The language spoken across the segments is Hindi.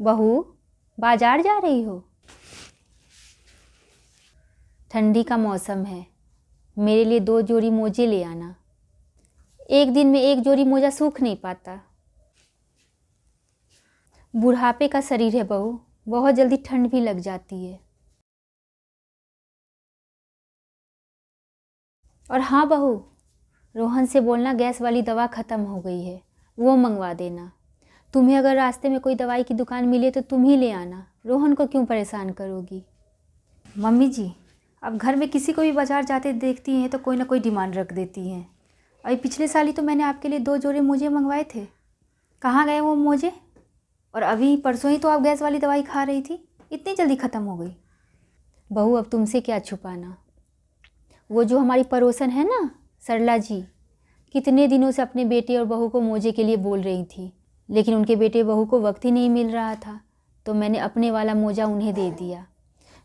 बहू, बाजार जा रही हो? ठंडी का मौसम है, मेरे लिए 2 जोड़ी मोजे ले आना। एक दिन में 1 जोड़ी मोजा सूख नहीं पाता। बुढ़ापे का शरीर है बहू, बहुत जल्दी ठंड भी लग जाती है। और हाँ बहू, रोहन से बोलना गैस वाली दवा ख़त्म हो गई है, वो मंगवा देना। तुम्हें अगर रास्ते में कोई दवाई की दुकान मिले तो तुम ही ले आना, रोहन को क्यों परेशान करोगी? मम्मी जी, अब घर में किसी को भी बाजार जाते देखती हैं तो कोई ना कोई डिमांड रख देती हैं। अभी पिछले साल ही तो मैंने आपके लिए 2 जोड़े मोजे मंगवाए थे, कहाँ गए वो मोजे? और अभी परसों ही तो आप गैस वाली दवाई खा रही थी, इतनी जल्दी ख़त्म हो गई। बहू, अब तुमसे क्या छुपाना। वो जो हमारी पड़ोसन है ना, सरला जी, कितने दिनों से अपने बेटे और बहू को मोजे के लिए बोल रही थी, लेकिन उनके बेटे बहू को वक्त ही नहीं मिल रहा था, तो मैंने अपने वाला मोजा उन्हें दे दिया।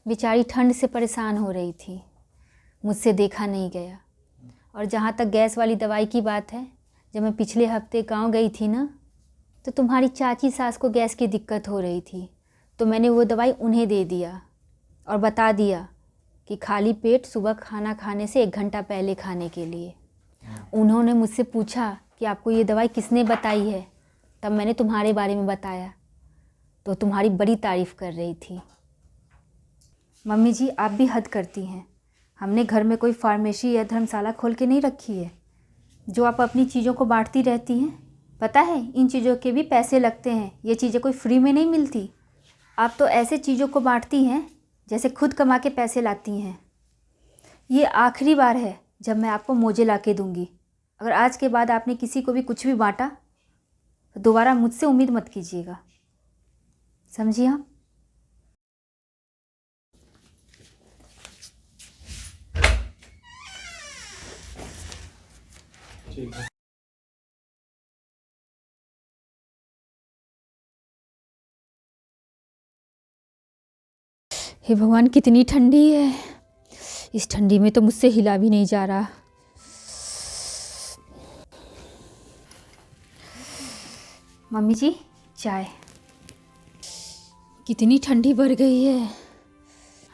बेचारी ठंड से परेशान हो रही थी, मुझसे देखा नहीं गया। और जहाँ तक गैस वाली दवाई की बात है, जब मैं पिछले हफ्ते गांव गई थी ना, तो तुम्हारी चाची सास को गैस की दिक्कत हो रही थी, तो मैंने वो दवाई उन्हें दे दिया और बता दिया कि खाली पेट सुबह खाना खाने से 1 घंटा पहले खाने के लिए। उन्होंने मुझसे पूछा कि आपको ये दवाई किसने बताई है, तब मैंने तुम्हारे बारे में बताया, तो तुम्हारी बड़ी तारीफ़ कर रही थी। मम्मी जी, आप भी हद करती हैं। हमने घर में कोई फार्मेसी या धर्मशाला खोल के नहीं रखी है, जो आप अपनी चीज़ों को बांटती रहती हैं। पता है, इन चीज़ों के भी पैसे लगते हैं, ये चीज़ें कोई फ्री में नहीं मिलती। आप तो ऐसे चीज़ों को बांटती हैं जैसे खुद कमा के पैसे लाती हैं। ये आखिरी बार है जब मैं आपको मोजे ला के दूँगी। अगर आज के बाद आपने किसी को भी कुछ भी बांटा तो दोबारा मुझसे उम्मीद मत कीजिएगा, समझिए आप? ठीक है। हे भगवान, कितनी ठंडी है। इस ठंडी में तो मुझसे हिला भी नहीं जा रहा। मम्मी जी, चाय। कितनी ठंडी बढ़ गई है।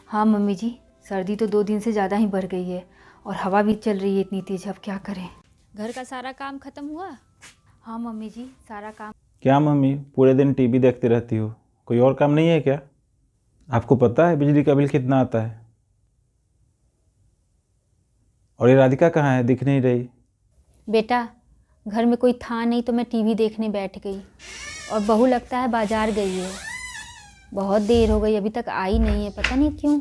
हाँ मम्मी जी, सर्दी तो 2 दिन से ज़्यादा ही बढ़ गई है और हवा भी चल रही है इतनी तेज। अब क्या करें? घर का सारा काम ख़त्म हुआ? हाँ मम्मी जी, सारा काम। क्या मम्मी, पूरे दिन टीवी देखते रहती हो, कोई और काम नहीं है क्या? आपको पता है बिजली का बिल कितना आता है? और ये राधिका कहाँ है, दिख नहीं रही? बेटा, घर में कोई था नहीं तो मैं टीवी देखने बैठ गई, और बहू लगता है बाजार गई है। बहुत देर हो गई, अभी तक आई नहीं है, पता नहीं क्यों।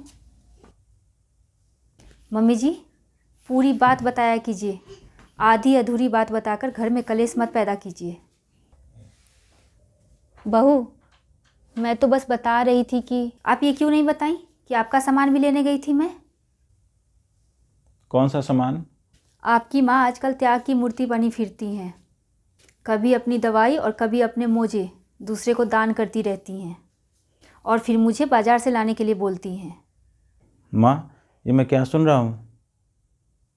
मम्मी जी, पूरी बात बताया कीजिए, आधी अधूरी बात बताकर घर में कलेश मत पैदा कीजिए। बहू, मैं तो बस बता रही थी कि आप ये क्यों नहीं बताई कि आपका सामान भी लेने गई थी मैं। कौन सा सामान? आपकी माँ आजकल त्याग की मूर्ति बनी फिरती हैं, कभी अपनी दवाई और कभी अपने मोजे दूसरे को दान करती रहती हैं, और फिर मुझे बाजार से लाने के लिए बोलती हैं। माँ, ये मैं क्या सुन रहा हूँ?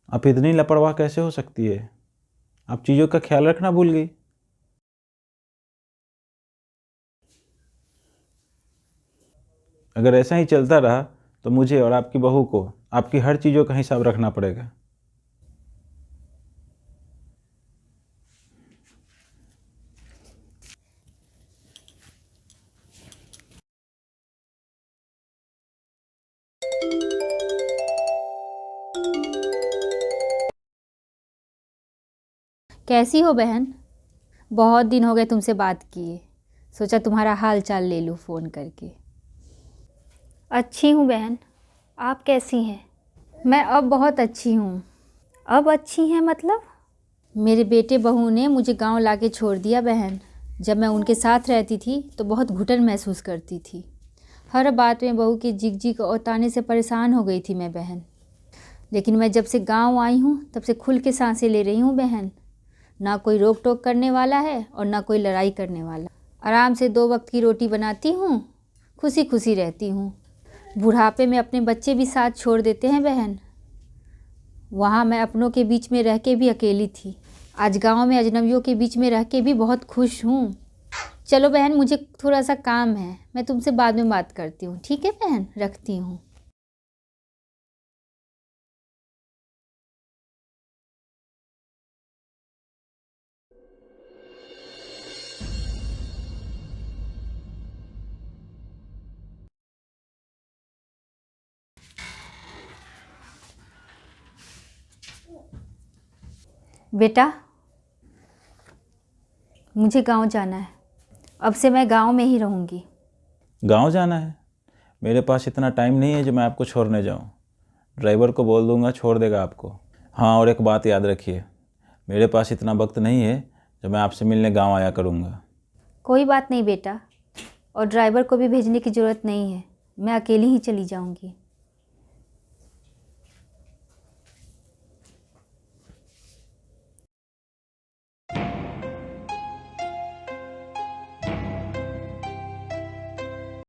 आप इतनी लापरवाह कैसे हो सकती है? आप चीज़ों का ख्याल रखना भूल गई। अगर ऐसा ही चलता रहा तो मुझे और आपकी बहू को आपकी हर चीज़ों का हिसाब रखना पड़ेगा। कैसी हो बहन? बहुत दिन हो गए तुमसे बात किए, सोचा तुम्हारा हाल चाल ले लूँ फ़ोन करके। अच्छी हूँ बहन, आप कैसी हैं? मैं अब बहुत अच्छी हूँ। अब अच्छी हैं मतलब? मेरे बेटे बहू ने मुझे गांव लाके छोड़ दिया बहन। जब मैं उनके साथ रहती थी तो बहुत घुटन महसूस करती थी। हर बात में बहू की जिग जिग और ताने से परेशान हो गई थी मैं बहन। लेकिन मैं जब से गांव आई हूँ तब से खुल के सांसें ले रही हूँ बहन। ना कोई रोक टोक करने वाला है और ना कोई लड़ाई करने वाला। आराम से 2 वक्त की रोटी बनाती हूँ, खुशी खुशी रहती हूँ। बुढ़ापे में अपने बच्चे भी साथ छोड़ देते हैं बहन। वहाँ मैं अपनों के बीच में रह के भी अकेली थी, आज गांव में अजनबियों के बीच में रह के भी बहुत खुश हूँ। चलो बहन, मुझे थोड़ा सा काम है, मैं तुमसे बाद में बात करती हूँ। ठीक है बहन, रखती हूँ। बेटा, मुझे गांव जाना है। अब से मैं गांव में ही रहूँगी। गांव जाना है? मेरे पास इतना टाइम नहीं है जो मैं आपको छोड़ने जाऊं। ड्राइवर को बोल दूंगा, छोड़ देगा आपको। हाँ, और एक बात याद रखिए, मेरे पास इतना वक्त नहीं है जो मैं आपसे मिलने गांव आया करूंगा। कोई बात नहीं बेटा, और ड्राइवर को भी भेजने की ज़रूरत नहीं है, मैं अकेली ही चली जाऊँगी।